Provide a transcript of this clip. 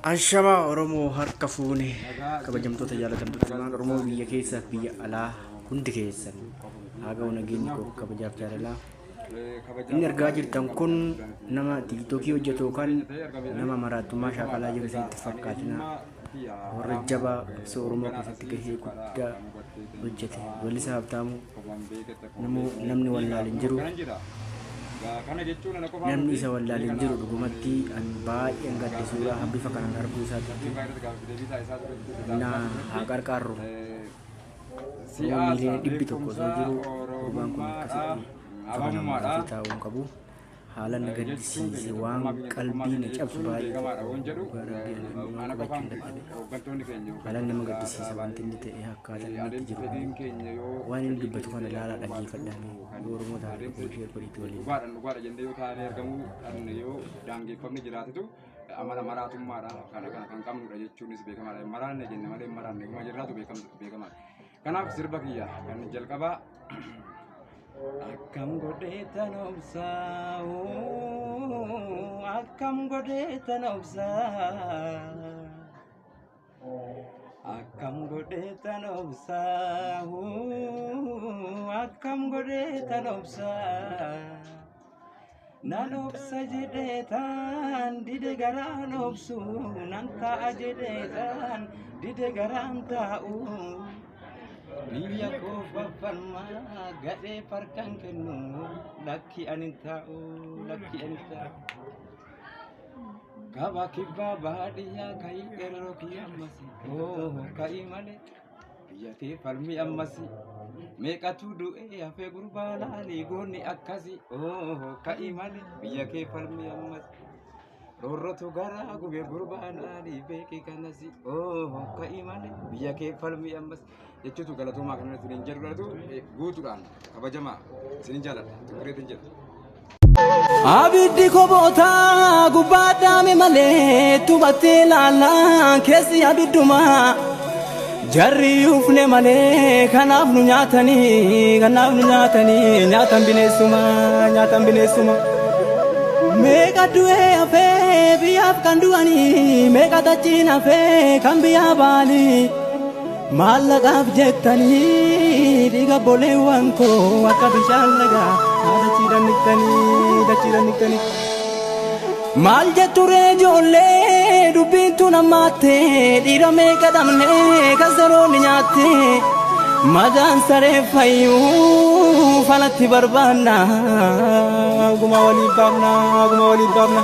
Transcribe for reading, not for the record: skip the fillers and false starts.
Anshama Oromoo harka fuune kabajamtoota jaalatamtoota ilmaan Oromoo biyya keessa biyya alaa hundi keessan haga nageenyi koo kabajaaf jaalalaa inni argaa jirtan kun nama tiiktookii hojjetu kan nama maraatummaa shaakalaa jiru isinitti fakkaatina warra jabaa qabsoo Oromoo keessatti gahee guddaa hojjete Weellisaa Habtaamuu namni wallaaleen jiru namni isa wallaaleen jiru dhugumatti an baay'een gaddi suuraa bifa kanaan arguu isaatti na haa qarqaarru miiliyoona 100 osoo jiru gurbaan kun akkasitti bifa namaatti taa'uu qabu haala na gaddisiise waan qalbii na cabsu baay'ee haala nama gaddisiisa wanti inni ta'e akkaataa inni jiru waan inni dubbatu kana ilaalaa dhaggeeffadhaanii Oromoo taa'ee ishee godhiitti waliin dhugaadha jennee yoo taa'ee argamu yoo daangeffamni jiraatetu amala maraatummaadha kan qabnudha jechuunis beekamaadha maraanne jenne malee maraanne kuma jiraatu beekamaadha kanaaf sirba kiyya kan jalqabaa akkam godhee tan obsaa akkam godhee tan obsaa akkam godhee tan obsaa akkam godhee tan obsaa nan obsa jedhee tan dide garaan obsu nan ta'a jedhee tan dide garaan taa'u biyya koo faffalmaa gadhee farkan kennu lakki anin taa'u kaba kibbaa baadiyyaa ka'ii qeerroo kiyya ammasi ka'ii malee biyya kee falmii ammasi meeqatu du'ee hafee gurbaa laalii goonni akkasi ka'ii malee biyya kee falmii ammasi roorrotu garaa gubee gurbaa laalii beekii kanasi ka'ii malee biyya kee falmii ammasi jechuutu galatoomaa kan irratti hin jedhu guutuudhaan kabajamaa isin jaaladha tukureetiin jedha. Abiddi koboota gubbaadhaame malee tubattee laallaa keessi abidduma jarri ufne malee kanaaf nu nyaatanii nyaatan bineessuma meeqa du'ee hafee biyyaaf kan du'anii meeqa tachiin hafee kan biyyaa baanii maallaqaaf jettanii dhiiga boleewwan koo akka bishaan lagaa dachiidhaan niqxanii maal jetture ijoollee dubbiintu namaatte dhiira meeqa dhabnee kan saroonni nyaatte madaan saree fayyuu falatti barbaanna guma waliin baafna